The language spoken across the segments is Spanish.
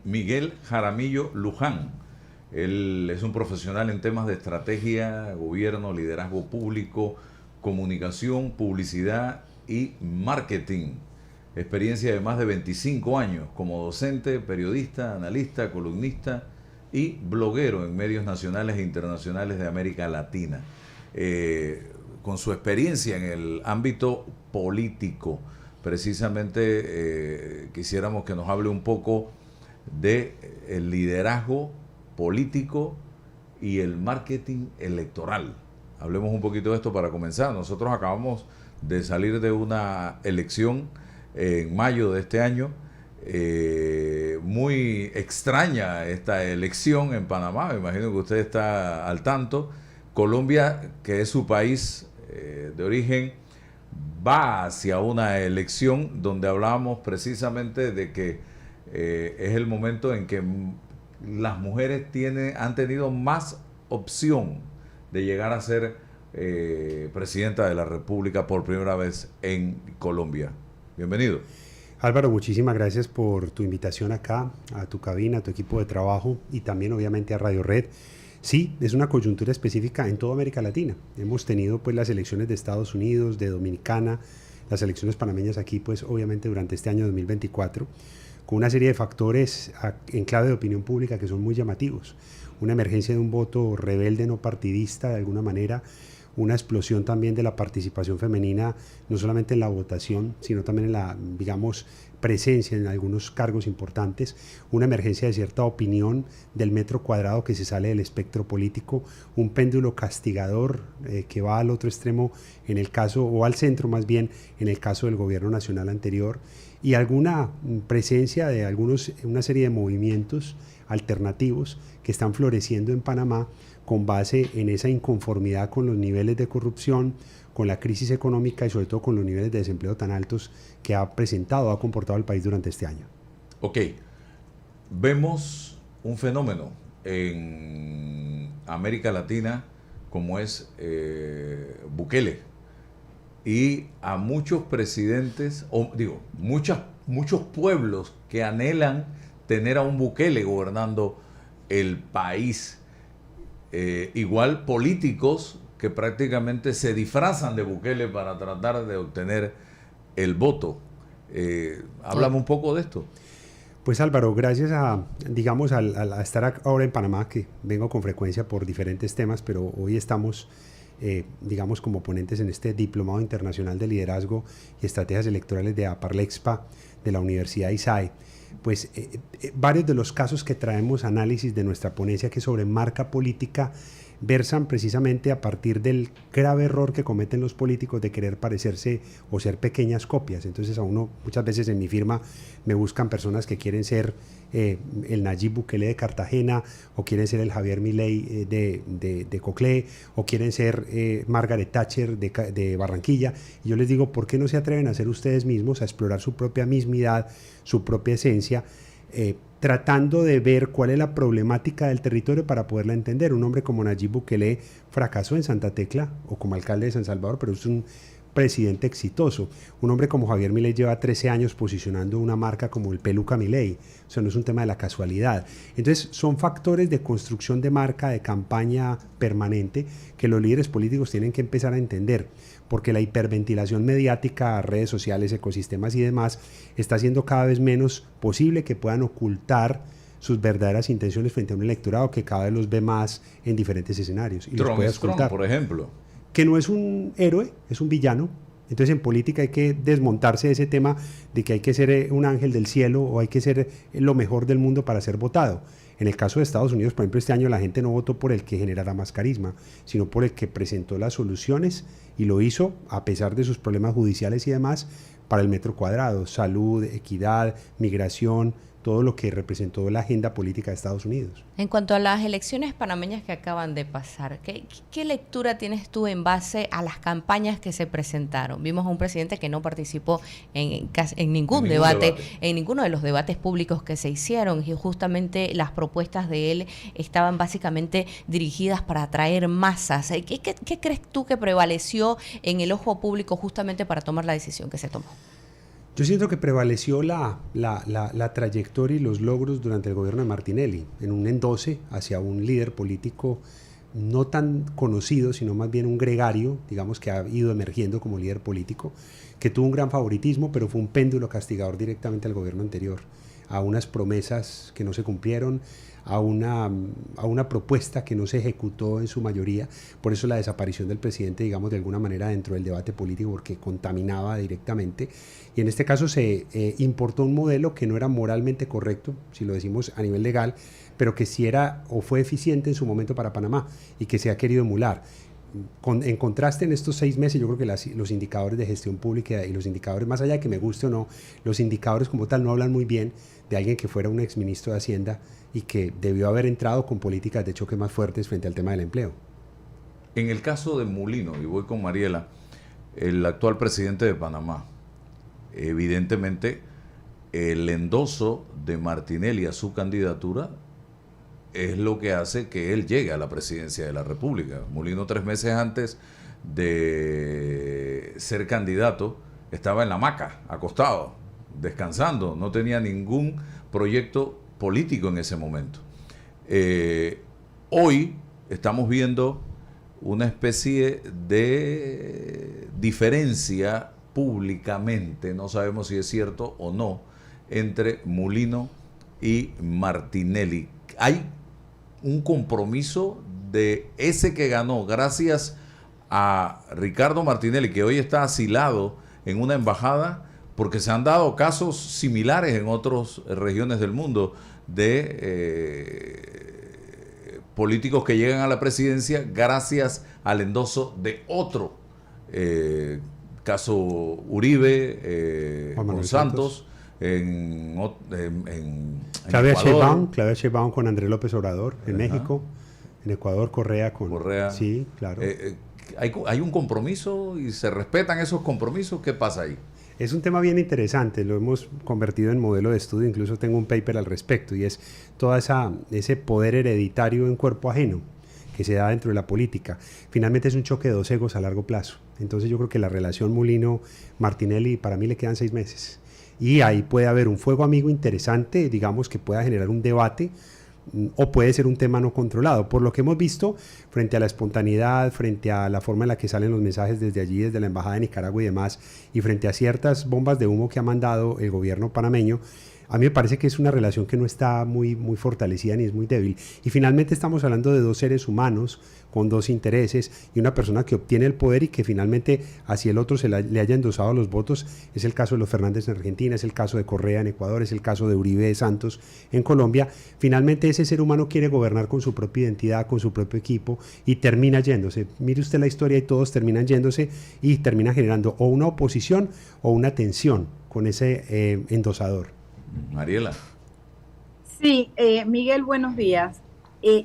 Miguel Jaramillo Luján. Él es un profesional en temas de estrategia, gobierno, liderazgo público, comunicación, publicidad y marketing. Experiencia de más de 25 años como docente, periodista, analista, columnista y bloguero en medios nacionales e internacionales de América Latina. Con su experiencia en el ámbito político, precisamente quisiéramos que nos hable un poco de el liderazgo político y el marketing electoral. Hablemos un poquito de esto para comenzar. Nosotros acabamos de salir de una elección en mayo de este año. Muy extraña esta elección en Panamá, me imagino que usted está al tanto. Colombia, que es su país de origen, va hacia una elección donde hablábamos precisamente de que es el momento en que las mujeres han tenido más opción de llegar a ser presidenta de la República por primera vez en Colombia. Bienvenido. Álvaro, muchísimas gracias por tu invitación acá, a tu cabina, a tu equipo de trabajo y también obviamente a Radio Red. Sí, es una coyuntura específica en toda América Latina. Hemos tenido pues las elecciones de Estados Unidos, de Dominicana, las elecciones panameñas aquí pues obviamente durante este año 2024, con una serie de factores en clave de opinión pública que son muy llamativos. Una emergencia de un voto rebelde no partidista de alguna manera, una explosión también de la participación femenina, no solamente en la votación, sino también en la, digamos, presencia en algunos cargos importantes, una emergencia de cierta opinión del metro cuadrado que se sale del espectro político, un péndulo castigador que va al otro extremo en el caso, o al centro más bien, en el caso del gobierno nacional anterior, y alguna presencia de una serie de movimientos alternativos que están floreciendo en Panamá con base en esa inconformidad con los niveles de corrupción, con la crisis económica y sobre todo con los niveles de desempleo tan altos que ha comportado el país durante este año. Ok, vemos un fenómeno en América Latina como es Bukele, y a muchos presidentes, muchos pueblos que anhelan tener a un Bukele gobernando el país. Igual políticos que prácticamente se disfrazan de Bukele para tratar de obtener el voto. Háblame un poco de esto. Pues Álvaro, gracias a estar ahora en Panamá, que vengo con frecuencia por diferentes temas, pero hoy estamos, como ponentes en este Diplomado Internacional de Liderazgo y Estrategias Electorales de Aparlexpa de la Universidad ISAE. Pues varios de los casos que traemos análisis de nuestra ponencia que sobre marca política versan precisamente a partir del grave error que cometen los políticos de querer parecerse o ser pequeñas copias. Entonces a uno, muchas veces en mi firma me buscan personas que quieren ser el Nayib Bukele de Cartagena, o quieren ser el Javier Milei de Coclé, o quieren ser Margaret Thatcher de Barranquilla. Y yo les digo, ¿por qué no se atreven a ser ustedes mismos, a explorar su propia mismidad, su propia esencia, tratando de ver cuál es la problemática del territorio para poderla entender? Un hombre como Nayib Bukele fracasó en Santa Tecla o como alcalde de San Salvador, pero es un presidente exitoso. Un hombre como Javier Milei lleva 13 años posicionando una marca como el Peluca Milei. O sea, no es un tema de la casualidad. Entonces, son factores de construcción de marca, de campaña permanente, que los líderes políticos tienen que empezar a entender, porque la hiperventilación mediática, redes sociales, ecosistemas y demás, está haciendo cada vez menos posible que puedan ocultar sus verdaderas intenciones frente a un electorado que cada vez los ve más en diferentes escenarios. Y los puede ocultar. Trump, por ejemplo. Que no es un héroe, es un villano. Entonces en política hay que desmontarse de ese tema de que hay que ser un ángel del cielo o hay que ser lo mejor del mundo para ser votado. En el caso de Estados Unidos, por ejemplo, este año la gente no votó por el que generara más carisma, sino por el que presentó las soluciones, y lo hizo a pesar de sus problemas judiciales y demás para el metro cuadrado: salud, equidad, migración, todo lo que representó la agenda política de Estados Unidos. En cuanto a las elecciones panameñas que acaban de pasar, ¿qué lectura tienes tú en base a las campañas que se presentaron? Vimos a un presidente que no participó en ningún debate, en ninguno de los debates públicos que se hicieron, y justamente las propuestas de él estaban básicamente dirigidas para atraer masas. ¿Qué crees tú que prevaleció en el ojo público justamente para tomar la decisión que se tomó? Yo siento que prevaleció la trayectoria y los logros durante el gobierno de Martinelli, en un endose hacia un líder político no tan conocido, sino más bien un gregario, digamos, que ha ido emergiendo como líder político, que tuvo un gran favoritismo, pero fue un péndulo castigador directamente al gobierno anterior, a unas promesas que no se cumplieron, a una propuesta que no se ejecutó en su mayoría. Por eso la desaparición del presidente, digamos, de alguna manera dentro del debate político, porque contaminaba directamente. Y en este caso se importó un modelo que no era moralmente correcto, si lo decimos a nivel legal, pero que sí era o fue eficiente en su momento para Panamá y que se ha querido emular. En contraste, en estos 6 meses, yo creo que los indicadores de gestión pública y los indicadores, más allá de que me guste o no, los indicadores como tal no hablan muy bien de alguien que fuera un exministro de Hacienda y que debió haber entrado con políticas de choque más fuertes frente al tema del empleo. En el caso de Mulino, y voy con Mariela, el actual presidente de Panamá, evidentemente el endoso de Martinelli a su candidatura es lo que hace que él llegue a la presidencia de la República. Mulino 3 meses antes de ser candidato estaba en la hamaca, acostado, descansando, no tenía ningún proyecto político en ese momento. Hoy estamos viendo una especie de diferencia públicamente, no sabemos si es cierto o no, entre Mulino y Martinelli. Hay un compromiso de ese que ganó gracias a Ricardo Martinelli, que hoy está asilado en una embajada, porque se han dado casos similares en otras regiones del mundo de políticos que llegan a la presidencia gracias al endoso de otro, caso Uribe, con Santos, en Claudia Sheinbaum con Andrés López Obrador en México, en Ecuador Correa con Correa. Sí, claro. Hay un compromiso y se respetan esos compromisos. ¿Qué pasa ahí? Es un tema bien interesante, lo hemos convertido en modelo de estudio, incluso tengo un paper al respecto, y es todo ese poder hereditario en cuerpo ajeno que se da dentro de la política. Finalmente es un choque de 2 egos a largo plazo. Entonces yo creo que la relación Mulino-Martinelli para mí le quedan 6 meses. Y ahí puede haber un fuego amigo interesante, digamos, que pueda generar un debate, o puede ser un tema no controlado. Por lo que hemos visto, frente a la espontaneidad, frente a la forma en la que salen los mensajes desde allí, desde la Embajada de Nicaragua y demás, y frente a ciertas bombas de humo que ha mandado el gobierno panameño, a mí me parece que es una relación que no está muy fortalecida ni es muy débil. Y finalmente estamos hablando de 2 seres humanos con 2 intereses y una persona que obtiene el poder y que finalmente, así el otro le haya endosado los votos. Es el caso de los Fernández en Argentina, es el caso de Correa en Ecuador, es el caso de Uribe de Santos en Colombia. Finalmente ese ser humano quiere gobernar con su propia identidad, con su propio equipo y termina yéndose. Mire usted la historia y todos terminan yéndose y termina generando o una oposición o una tensión con ese endosador. Mariela. Sí, Miguel, buenos días.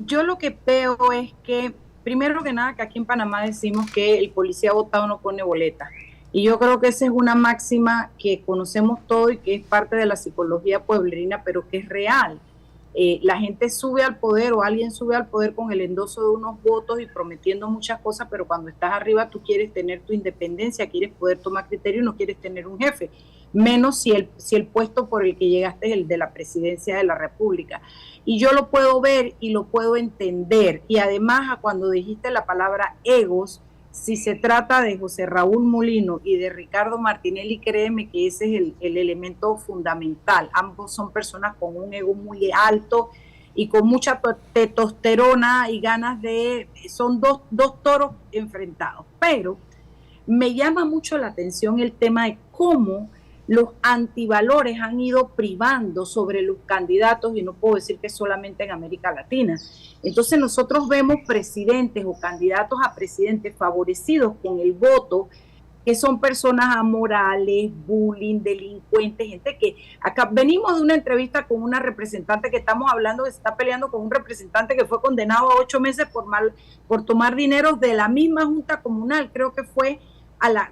Yo lo que veo es que, primero que nada, que aquí en Panamá decimos que el policía votado no pone boleta. Y yo creo que esa es una máxima que conocemos todo y que es parte de la psicología pueblerina, pero que es real. La gente sube al poder o alguien sube al poder con el endoso de unos votos y prometiendo muchas cosas, pero cuando estás arriba tú quieres tener tu independencia, quieres poder tomar criterio y no quieres tener un jefe, menos si el puesto por el que llegaste es el de la presidencia de la República. Y yo lo puedo ver y lo puedo entender. Y además, cuando dijiste la palabra egos, si se trata de José Raúl Mulino y de Ricardo Martinelli, créeme que ese es el elemento fundamental. Ambos son personas con un ego muy alto y con mucha testosterona y ganas son dos toros enfrentados. Pero me llama mucho la atención el tema de cómo los antivalores han ido privando sobre los candidatos, y no puedo decir que solamente en América Latina. Entonces nosotros vemos presidentes o candidatos a presidentes favorecidos con el voto, que son personas amorales, bullying, delincuentes, gente que acá venimos de una entrevista con una representante que estamos hablando que se está peleando con un representante que fue condenado a 8 meses por tomar dinero de la misma junta comunal, creo que fue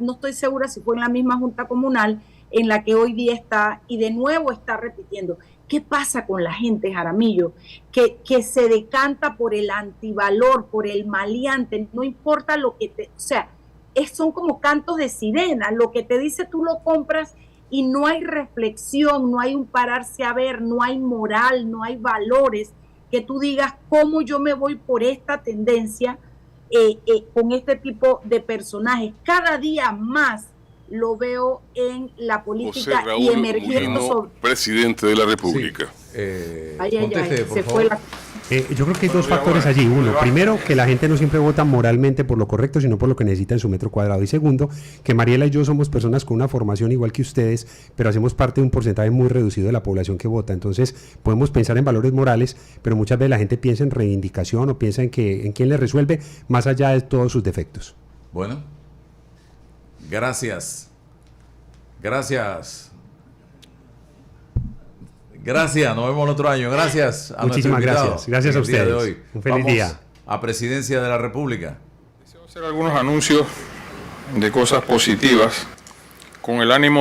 no estoy segura si fue en la misma junta comunal en la que hoy día está, y de nuevo está repitiendo. ¿Qué pasa con la gente, Jaramillo? Que se decanta por el antivalor, por el maleante, no importa lo que son como cantos de sirena, lo que te dice tú lo compras y no hay reflexión, no hay un pararse a ver, no hay moral, no hay valores, que tú digas cómo yo me voy por esta tendencia con este tipo de personajes. Cada día más lo veo en la política José Raúl y emergiendo Mulino, presidente de la República. Sí. Conteste, por se favor. fue la... Yo creo que hay dos factores allí. Uno, primero, que la gente no siempre vota moralmente por lo correcto, sino por lo que necesita en su metro cuadrado. Y segundo, que Mariela y yo somos personas con una formación igual que ustedes, pero hacemos parte de un porcentaje muy reducido de la población que vota. Entonces, podemos pensar en valores morales, pero muchas veces la gente piensa en reivindicación o piensa en quién le resuelve, más allá de todos sus defectos. Bueno, gracias. Gracias. Gracias, nos vemos el otro año. Gracias a Muchísimas nuestro invitado gracias. Gracias a en el día de ustedes. hoy. Un feliz Vamos día. a Presidencia de la República. Deseo hacer algunos anuncios de cosas positivas con el ánimo